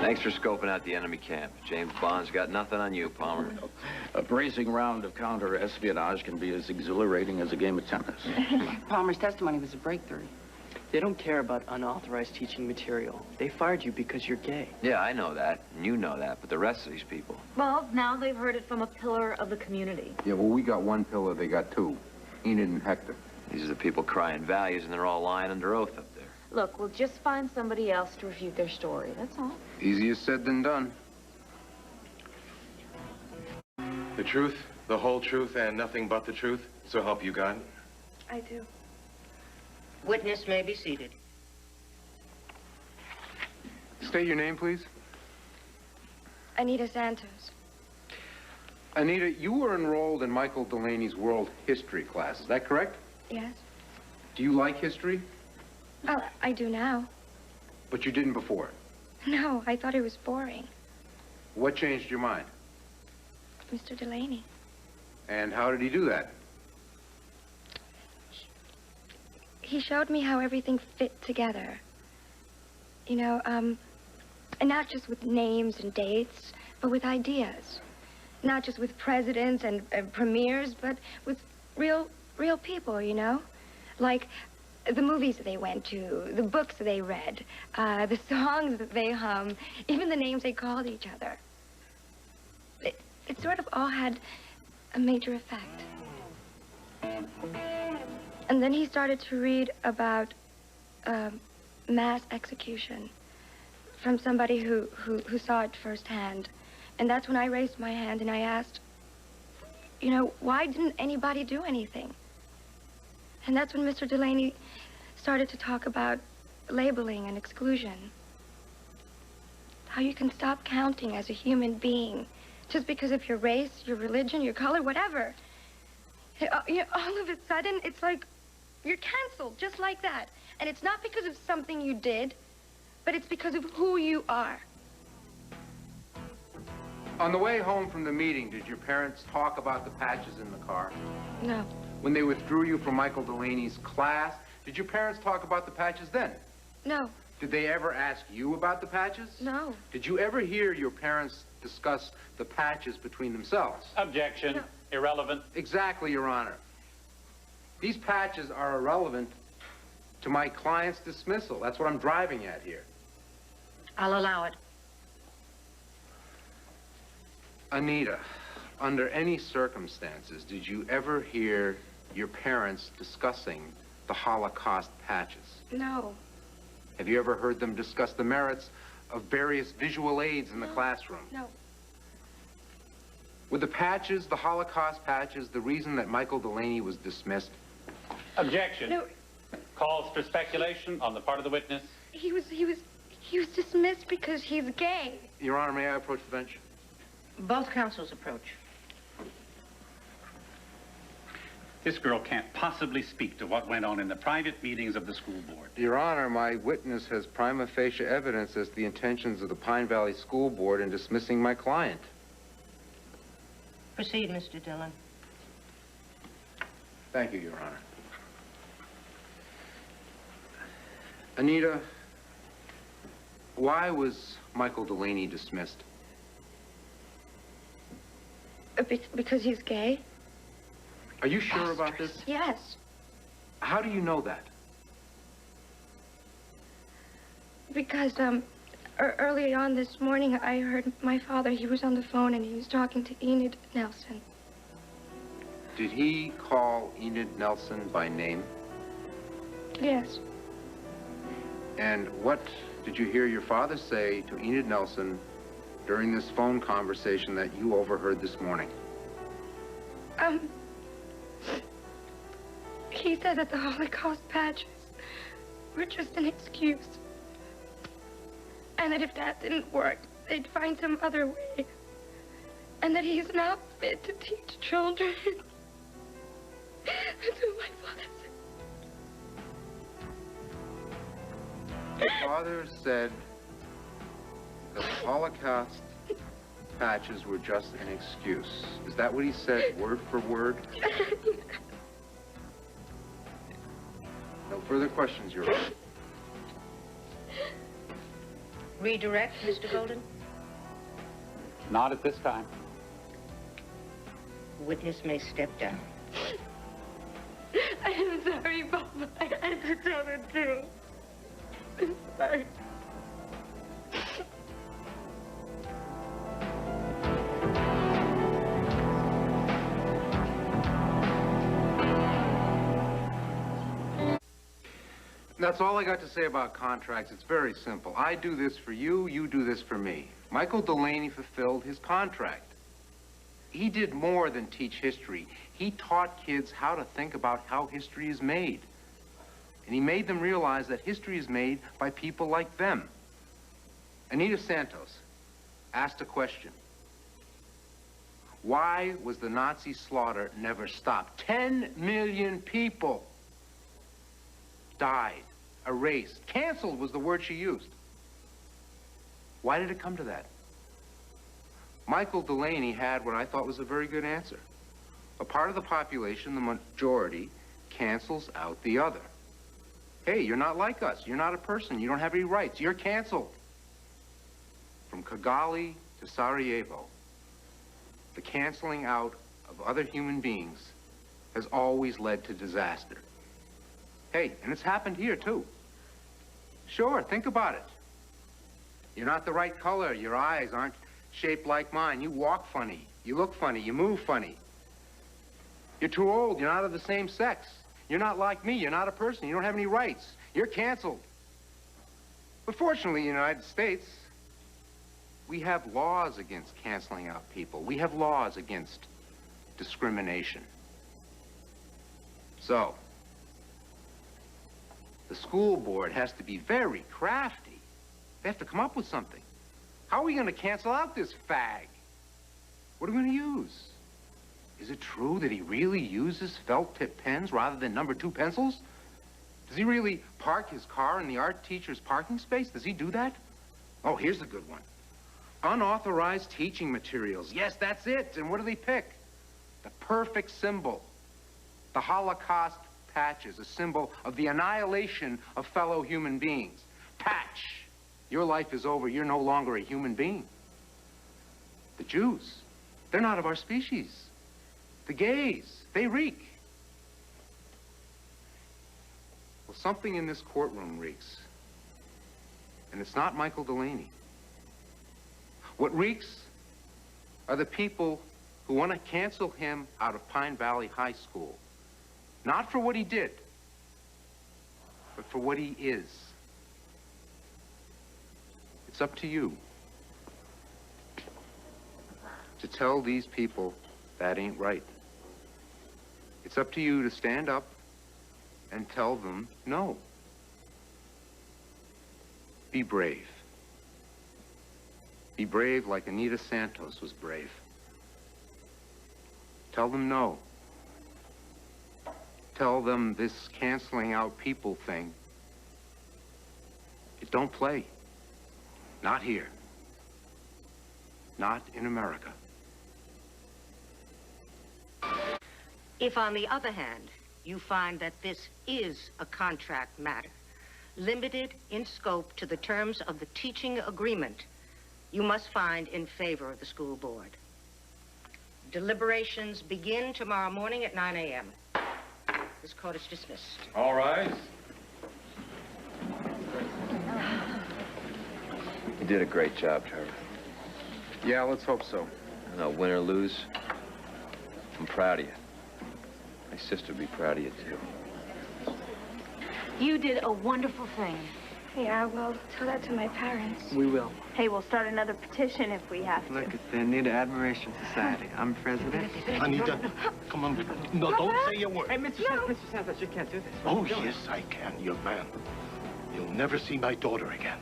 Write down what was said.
Thanks for scoping out the enemy camp. James Bond's got nothing on you, Palmer. A bracing round of counter-espionage can be as exhilarating as a game of tennis. Palmer's testimony was a breakthrough. They don't care about unauthorized teaching material. They fired you because you're gay. Yeah, I know that, and you know that, but the rest of these people... Well, now they've heard it from a pillar of the community. Yeah, well, we got one pillar, they got two. Enid and Hector. These are the people crying values, and they're all lying under oath up there. Look, we'll just find somebody else to refute their story, that's all. Easier said than done. The truth, the whole truth, and nothing but the truth, so help you God? I do. Witness may be seated. State your name, please. Anita Santos. Anita, you were enrolled in Michael Delaney's world history class, is that correct? Yes. Do you like history? Oh, I do now. But you didn't before. No, I thought it was boring. What changed your mind? Mr. Delaney. And how did he do that? He showed me how everything fit together. You know, and not just with names and dates, but with ideas. Not just with presidents and premiers, but with real people, you know? Like the movies that they went to, the books that they read, the songs that they hummed, even the names they called each other. It sort of all had a major effect. And then he started to read about mass execution from somebody who saw it firsthand. And that's when I raised my hand and I asked, you know, why didn't anybody do anything? And that's when Mr. Delaney started to talk about labeling and exclusion. How you can stop counting as a human being just because of your race, your religion, your color, whatever. You know, all of a sudden, it's like you're canceled, just like that. And it's not because of something you did, but it's because of who you are. On the way home from the meeting, did your parents talk about the patches in the car? No. When they withdrew you from Michael Delaney's class, did your parents talk about the patches then? No. Did they ever ask you about the patches? No. Did you ever hear your parents discuss the patches between themselves? Objection. No. Irrelevant. Exactly, Your Honor. These patches are irrelevant to my client's dismissal. That's what I'm driving at here. I'll allow it. Anita, under any circumstances, did you ever hear your parents discussing the Holocaust patches? No. Have you ever heard them discuss the merits of various visual aids in the classroom? No. Were the patches, the Holocaust patches, the reason that Michael Delaney was dismissed? Objection. No. Calls for speculation on the part of the witness. He was dismissed because he's gay. Your Honor, may I approach the bench? Both counsels approach. This girl can't possibly speak to what went on in the private meetings of the school board. Your Honor, my witness has prima facie evidence as to the intentions of the Pine Valley School Board in dismissing my client. Proceed, Mr. Dillon. Thank you, Your Honor. Anita, why was Michael Delaney dismissed? Because he's gay? Are you sure about this? Yes. How do you know that? Because, early on this morning, I heard my father, he was on the phone and he was talking to Enid Nelson. Did he call Enid Nelson by name? Yes. And what did you hear your father say to Enid Nelson during this phone conversation that you overheard this morning? He said that the Holocaust patches were just an excuse. And that if that didn't work, they'd find some other way. And that he's not fit to teach children. That's what my father said. Your father said the Holocaust patches were just an excuse. Is that what he said, word for word? No further questions, Your Honor. Redirect, Mr. Golden? Not at this time. Witness may step down. I'm sorry, Papa. I had to tell the truth. I'm sorry. That's all I got to say about contracts. It's very simple. I do this for you, you do this for me. Michael Delaney fulfilled his contract. He did more than teach history. He taught kids how to think about how history is made. And he made them realize that history is made by people like them. Anita Santos asked a question. Why was the Nazi slaughter never stopped? 10 million people died, erased, canceled was the word she used. Why did it come to that? Michael Delaney had what I thought was a very good answer. A part of the population, the majority, cancels out the other. Hey, you're not like us. You're not a person. You don't have any rights. You're canceled. From Kigali to Sarajevo, the canceling out of other human beings has always led to disaster. Hey, and it's happened here, too. Sure, think about it. You're not the right color. Your eyes aren't shaped like mine. You walk funny. You look funny. You move funny. You're too old. You're not of the same sex. You're not like me. You're not a person. You don't have any rights. You're canceled. But fortunately, in the United States, we have laws against canceling out people. We have laws against discrimination. So, the school board has to be very crafty. They have to come up with something. How are we going to cancel out this fag? What are we going to use? Is it true that he really uses felt-tip pens rather than #2 pencils? Does he really park his car in the art teacher's parking space? Does he do that? Oh, here's a good one. Unauthorized teaching materials. Yes, that's it. And what do they pick? The perfect symbol. The Holocaust patches, a symbol of the annihilation of fellow human beings. Patch. Your life is over. You're no longer a human being. The Jews, they're not of our species. The gays, they reek. Well, something in this courtroom reeks. And it's not Michael Delaney. What reeks are the people who want to cancel him out of Pine Valley High School. Not for what he did, but for what he is. It's up to you to tell these people that ain't right. It's up to you to stand up and tell them no. Be brave. Be brave like Anita Santos was brave. Tell them no. Tell them this canceling out people thing, it don't play. Not here. Not in America. If, on the other hand, you find that this is a contract matter, limited in scope to the terms of the teaching agreement, you must find in favor of the school board. Deliberations begin tomorrow morning at 9 a.m. This court is dismissed. All rise. You did a great job, Trevor. Yeah, let's hope so. No, win or lose, I'm proud of you. My sister would be proud of you, too. You did a wonderful thing. Yeah, well, tell that to my parents. We will. Hey, we'll start another petition if we have to. Look at the Anita Admiration Society. I'm president. Anita, come on. No, don't say a word. Hey, Mr. Santos, you can't do this. Oh, yes, I can, young man. You'll never see my daughter again.